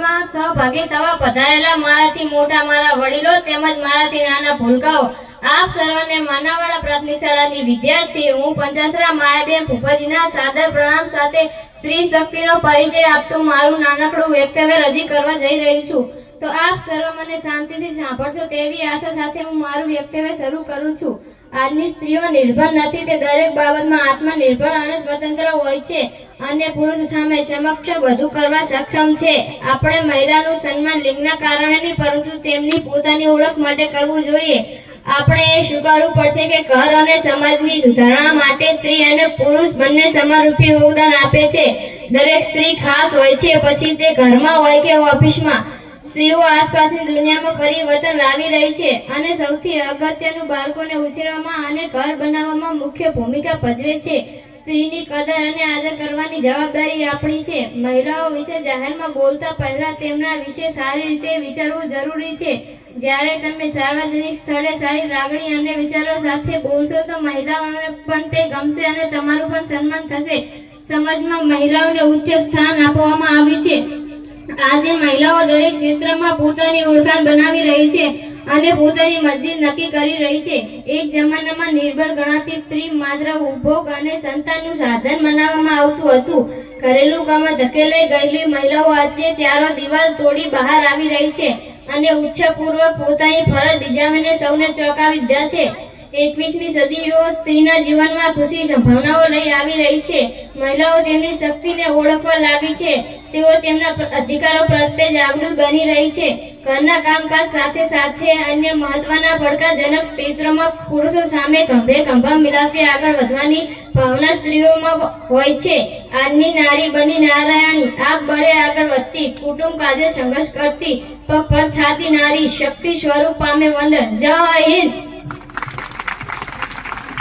કાર્યક્રમમાં સહભાગી થવા પધારેલા મારાથી મોટા મારા વડીલો તેમજ મારાથી નાના ભૂલકાઓ, આપ સર્વને માનાવાડા પ્રાથમિક શાળાની વિદ્યાર્થી હું પંચાસરા માયાબેન ભૂપતજીના સાદર પ્રણામ સાથે સ્ત્રી શક્તિનો પરિચય આપતું મારું નાનકડું વક્તવ્ય રજૂ કરવા જઈ રહી છું. તો આપ સર્વ મને શાંતિથી સાંભળશો તેવી આશા સાથે હું મારું વક્તવ્ય શરૂ કરું છું. આજની સ્ત્રીઓ નિર્ભર નથી, તે દરેક બાબતમાં આત્મનિર્ભર અને સ્વતંત્ર હોય છે અને પુરુષ સામે સમક્ષ બધું કરવા સક્ષમ છે. આપણે મહિલાનું સન્માન લિંગના કારણે નહીં પરંતુ તેમની પોતાની ઓળખ માટે કરવું જોઈએ. આપણે એ સ્વીકારવું પડશે કે ઘર અને સમાજની સુધારણા માટે સ્ત્રી અને પુરુષ બંને સમાનરૂપી યોગદાન આપે છે. દરેક સ્ત્રી ખાસ હોય છે, પછી તે ઘરમાં હોય કે ઓફિસમાં. સ્ત્રીઓ આસપાસની દુનિયામાં પરિવર્તન લાવી રહી છે અને સૌથી અગત્યનું બાળકોને ઉછેરવામાં અને ઘર બનાવવામાં મુખ્ય ભૂમિકા ભજવે છે. સ્ત્રીની કદર અને આદર કરવાની જવાબદારી આપણી છે. મહિલાઓ વિશે જાહેરમાં બોલતા પહેલા તેમના વિશે સારી રીતે વિચારવું જરૂરી છે. જ્યારે તમે સાર્વજનિક સ્થળે સારી લાગણી અને વિચારો સાથે બોલશો તો મહિલાઓને પણ તે ગમશે અને તમારું પણ સન્માન થશે. સમાજમાં મહિલાઓને ઉચ્ચ સ્થાન આપવામાં આવ્યું છે. આજે મહિલાઓ દરેક ક્ષેત્રમાં પોતાની ઓળખાણ બનાવી રહી છે અને પોતાની મંજિલ નક્કી કરી રહી છે. એક જમાનામાં નિર્ભર ગણાતી સ્ત્રી માત્ર ઉપભોગ અને સંતાનનું સાધન માનવામાં આવતું હતું. ઘરેલું કામમાં ધકેલાઈ ગયેલી મહિલાઓ આજે ચારો દિવાલ તોડી બહાર આવી રહી છે અને ઉત્સાહપૂર્વક પોતાની ફરજ બજાવીને સૌને ચોંકાવી દીધા છે. 21મી સદીઓ સ્ત્રીના જીવનમાં ખુશી સંભાવનાઓ લઈ આવી રહી છે. મહિલાઓ તેમની શક્તિને ઓળખવા લાગી છે. તેઓ તેમના અધિકારો પ્રત્યે જાગૃત બની રહી છે. ઘરના કામકાજ સાથે સાથે અન્ય મહત્વના પડકારજનક ક્ષેત્રોમાં પુરુષો સામે ખંભે ખંભા મિલાવી આગળ વધવાની ભાવના સ્ત્રીઓમાં હોય છે. આજની નારી બની નારાયણી, આગ બળે આગળ વધતી, કુટુંબ કાજે સંઘર્ષ કરતી, પગ પર થાતી નારી, શક્તિ સ્વરૂપ પામે વંદન. જય હિન્દ.